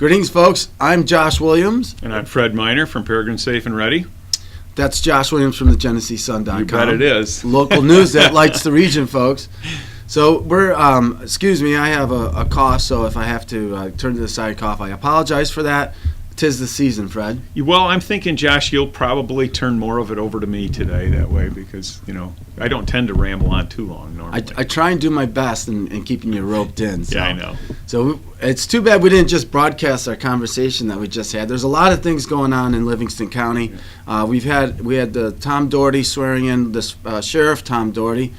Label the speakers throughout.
Speaker 1: Greetings, folks. I'm Josh Williams.
Speaker 2: And I'm Fred Miner from Peregrine Safe and Ready.
Speaker 1: That's Josh Williams from the GeneseeSun.com.
Speaker 2: You bet it is.
Speaker 1: Local news that lights the region, folks. So we're, excuse me, I have a cough, so if I have to turn to the side cough, I apologize for that. 'Tis the season, Fred.
Speaker 2: Well, I'm thinking, Josh, you'll probably turn more of it over to me today that way because, I don't tend to ramble on too long normally.
Speaker 1: I try and do my best in keeping you roped in. So.
Speaker 2: Yeah, I know.
Speaker 1: So it's too bad we didn't just broadcast our conversation that we just had. There's a lot of things going on in Livingston County. We had the Tom Doherty swearing in, this Sheriff Tom Doherty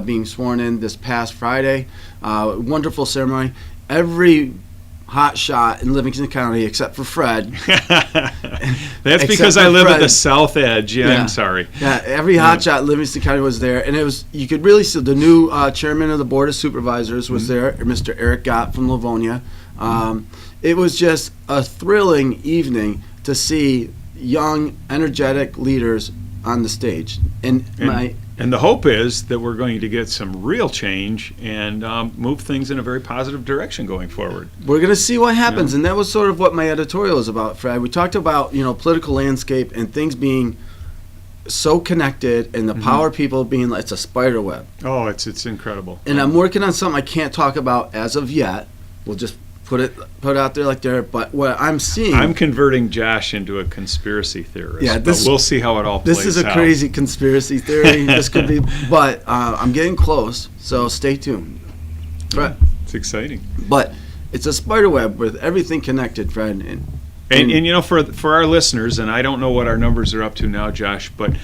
Speaker 1: being sworn in this past Friday. Wonderful ceremony. Every hot shot in Livingston County except for Fred.
Speaker 2: That's because I live at the south edge. Yeah, I'm sorry.
Speaker 1: Yeah, every hot shot in Livingston County was there, and you could really see the new chairman of the Board of Supervisors was there, Mr. Eric Gott from Livonia. It was just a thrilling evening to see young, energetic leaders on the stage. And
Speaker 2: the hope is that we're going to get some real change and move things in a very positive direction going forward.
Speaker 1: We're going to see what happens, and that was sort of what my editorial is about, Fred. We talked about, political landscape and things being so connected and the power of people being like it's a spider web.
Speaker 2: Oh, it's incredible.
Speaker 1: And I'm working on something I can't talk about as of yet. We'll just put it out there like there. But what I'm seeing,
Speaker 2: I'm converting Josh into a conspiracy theorist. Yeah, but we'll see how it all plays out.
Speaker 1: This is a crazy conspiracy theory. This could be, but I'm getting close. So stay tuned. Fred.
Speaker 2: It's exciting.
Speaker 1: But it's a spider web with everything connected, Fred.
Speaker 2: And for our listeners, and I don't know what our numbers are up to now, Josh, but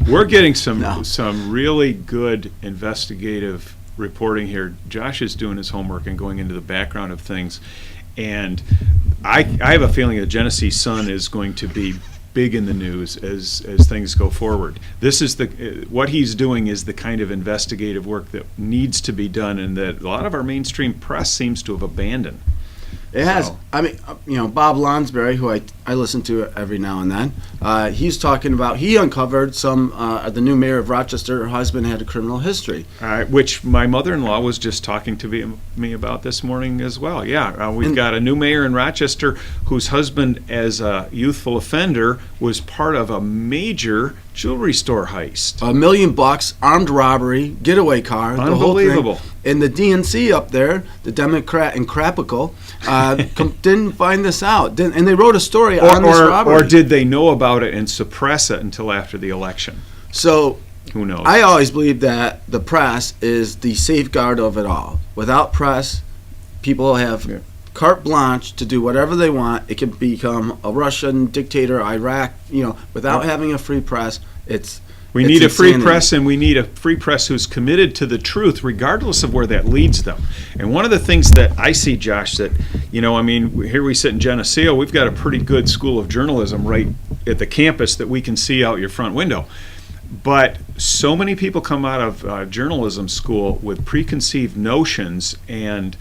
Speaker 2: we're getting some really good investigative reporting here. Josh is doing his homework and going into the background of things, and I have a feeling that GeneseeSun is going to be big in the news as things go forward. This is what he's doing is the kind of investigative work that needs to be done, and that a lot of our mainstream press seems to have abandoned.
Speaker 1: It has. I mean, Bob Lonsberry, who I listen to every now and then, he's talking about, he uncovered the new mayor of Rochester, her husband had a criminal history.
Speaker 2: Which my mother-in-law was just talking to me about this morning as well. Yeah, we've got a new mayor in Rochester whose husband, as a youthful offender, was part of a major jewelry store heist.
Speaker 1: $1 million, armed robbery, getaway car.
Speaker 2: Unbelievable.
Speaker 1: The whole thing. And the DNC up there, the Democrat in Crapical, didn't find this out. And they wrote a story on this robbery.
Speaker 2: Or did they know about it and suppress it until after the election?
Speaker 1: So
Speaker 2: who knows?
Speaker 1: I always believe that the press is the safeguard of it all. Without press, people have carte blanche to do whatever they want. It can become a Russian dictator, Iraq. Without having a free press,
Speaker 2: we need a free press, and we need a free press who's committed to the truth, regardless of where that leads them. And one of the things that I see, Josh, that, here we sit in Geneseo, we've got a pretty good school of journalism right at the campus that we can see out your front window. But so many people come out of journalism school with preconceived notions, and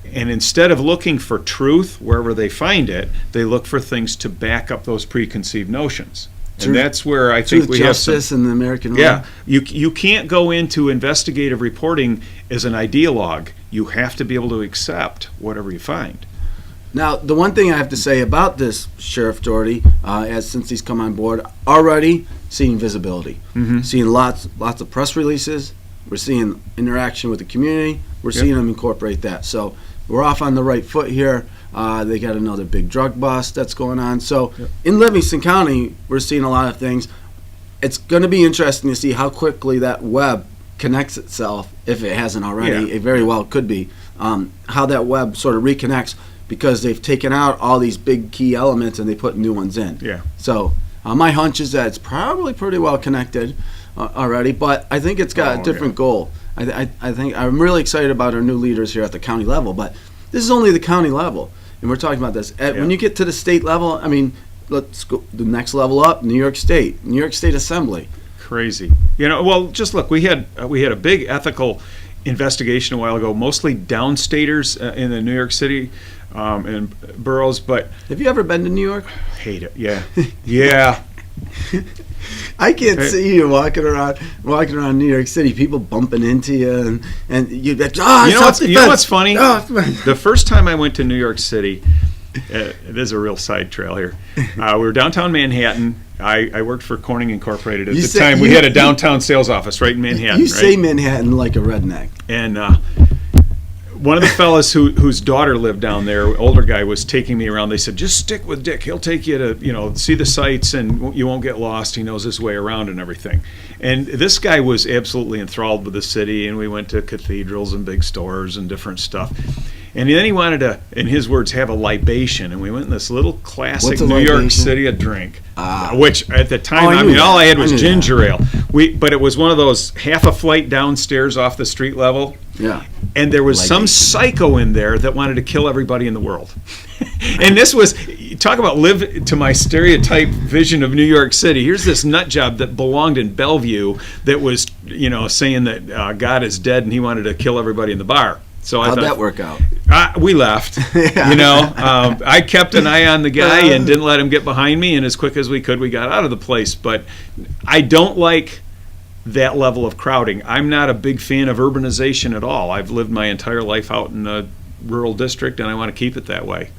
Speaker 2: instead of looking for truth wherever they find it, they look for things to back up those preconceived notions. And that's where I think we have some
Speaker 1: justice in the American way.
Speaker 2: Yeah, you can't go into investigative reporting as an ideologue. You have to be able to accept whatever you find.
Speaker 1: Now, the one thing I have to say about this Sheriff Doherty, since he's come on board, already seeing visibility, seeing lots of press releases. We're seeing interaction with the community. We're seeing them incorporate that. So we're off on the right foot here. They got another big drug bust that's going on. So in Livingston County, we're seeing a lot of things. It's going to be interesting to see how quickly that web connects itself, if it hasn't already. It very well could be. How that web sort of reconnects, because they've taken out all these big key elements and they put new ones in.
Speaker 2: Yeah.
Speaker 1: So my hunch is that it's probably pretty well connected already, but I think it's got a different goal. I think I'm really excited about our new leaders here at the county level, but this is only the county level. And we're talking about this. When you get to the state level, let's go the next level up, New York State Assembly.
Speaker 2: Crazy. Well, just look, we had a big ethical investigation a while ago, mostly downstaters in the New York City and boroughs. But
Speaker 1: have you ever been to New York?
Speaker 2: Hate it. Yeah. Yeah.
Speaker 1: I can't see you walking around New York City, people bumping into you, and you're like,
Speaker 2: you know what's funny? The first time I went to New York City, there's a real side trail here. We were downtown Manhattan. I worked for Corning Incorporated at the time. We had a downtown sales office right in Manhattan.
Speaker 1: You say Manhattan like a redneck.
Speaker 2: And one of the fellas whose daughter lived down there, older guy, was taking me around. They said, just stick with Dick. He'll take you to, see the sights, and you won't get lost. He knows his way around and everything. And this guy was absolutely enthralled with the city, and we went to cathedrals and big stores and different stuff. And then he wanted to, in his words, have a libation. And we went in this little classic New York City drink, which at the time, all I had was ginger ale. But it was one of those half a flight downstairs off the street level.
Speaker 1: Yeah.
Speaker 2: And there was some psycho in there that wanted to kill everybody in the world. And this was, talk about live to my stereotype vision of New York City. Here's this nut job that belonged in Bellevue that was, saying that God is dead and he wanted to kill everybody in the bar. So
Speaker 1: how'd that work out?
Speaker 2: We left. I kept an eye on the guy and didn't let him get behind me. And as quick as we could, we got out of the place. But I don't like that level of crowding. I'm not a big fan of urbanization at all. I've lived my entire life out in a rural district, and I want to keep it that way.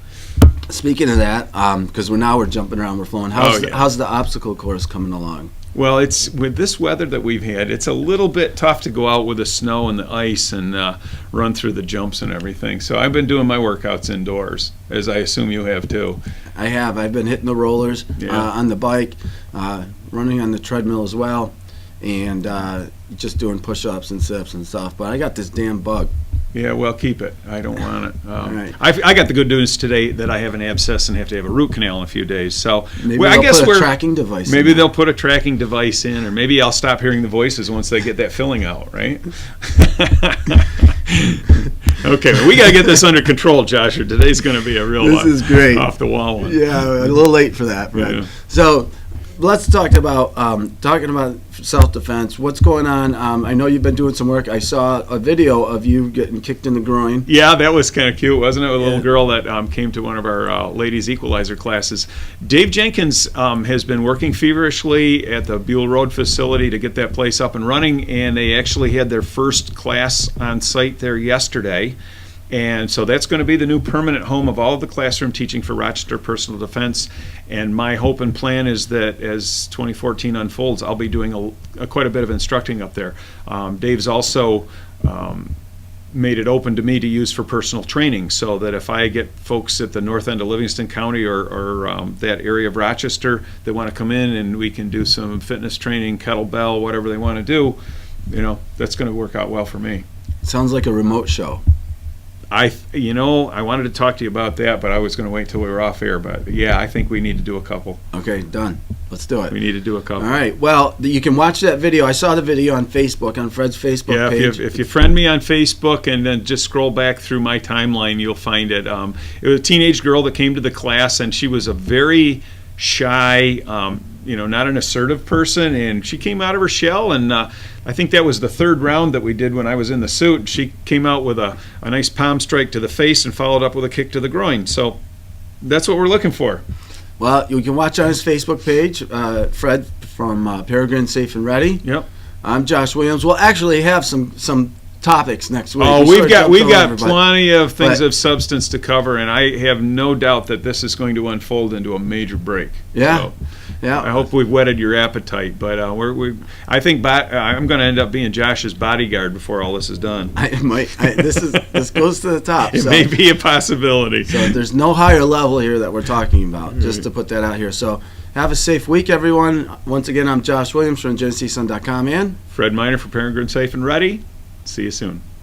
Speaker 1: Speaking of that, because we're jumping around, we're flowing. How's the obstacle course coming along?
Speaker 2: Well, it's with this weather that we've had, it's a little bit tough to go out with the snow and the ice and run through the jumps and everything. So I've been doing my workouts indoors, as I assume you have too.
Speaker 1: I have. I've been hitting the rollers on the bike, running on the treadmill as well, and just doing push-ups and sit-ups and stuff. But I got this damn bug.
Speaker 2: Yeah, well, keep it. I don't want it.
Speaker 1: Right.
Speaker 2: I got the good news today that I have an abscess and have to have a root canal in a few days. So
Speaker 1: maybe I guess put a tracking device.
Speaker 2: Maybe they'll put a tracking device in, or maybe I'll stop hearing the voices once they get that filling out. Right? Okay, well, we got to get this under control, Josh. Or today's going to be a real
Speaker 1: this is great
Speaker 2: off the wall one.
Speaker 1: Yeah, a little late for that, Brett.
Speaker 2: Yeah.
Speaker 1: So let's talk about self-defense. What's going on? I know you've been doing some work. I saw a video of you getting kicked in the groin.
Speaker 2: Yeah, that was kind of cute, wasn't it? With a little girl that came to one of our ladies equalizer classes. Dave Jenkins has been working feverishly at the Buell Road facility to get that place up and running, and they actually had their first class on site there yesterday. And so that's going to be the new permanent home of all of the classroom teaching for Rochester Personal Defense. And my hope and plan is that as 2014 unfolds, I'll be doing quite a bit of instructing up there. Dave's also made it open to me to use for personal training, so that if I get folks at the north end of Livingston County or that area of Rochester that want to come in and we can do some fitness training, kettlebell, whatever they want to do, that's going to work out well for me.
Speaker 1: Sounds like a remote show.
Speaker 2: I wanted to talk to you about that, but I was going to wait till we were off air. But yeah, I think we need to do a couple.
Speaker 1: Okay, done. Let's do it.
Speaker 2: We need to do a couple.
Speaker 1: All right. Well, you can watch that video. I saw the video on Facebook, on Fred's Facebook page.
Speaker 2: If you friend me on Facebook and then just scroll back through my timeline, you'll find it. It was a teenage girl that came to the class, and she was a very shy, not an assertive person, and she came out of her shell, and I think that was the third round that we did when I was in the suit. She came out with a nice palm strike to the face and followed up with a kick to the groin. So that's what we're looking for.
Speaker 1: Well, you can watch on his Facebook page, Fred from Peregrine Safe and Ready.
Speaker 2: Yep.
Speaker 1: I'm Josh Williams. We'll actually have some topics next week.
Speaker 2: Oh, we've got plenty of things of substance to cover, and I have no doubt that this is going to unfold into a major break.
Speaker 1: Yeah.
Speaker 2: So,
Speaker 1: yeah.
Speaker 2: I hope we've whetted your appetite, but I think I'm going to end up being Josh's bodyguard before all this is done.
Speaker 1: This goes to the top.
Speaker 2: It may be a possibility.
Speaker 1: So there's no higher level here that we're talking about. Just to put that out here. So have a safe week, everyone. Once again, I'm Josh Williams from GeneseeSun.com and
Speaker 2: Fred Miner for Peregrine Safe and Ready. See you soon.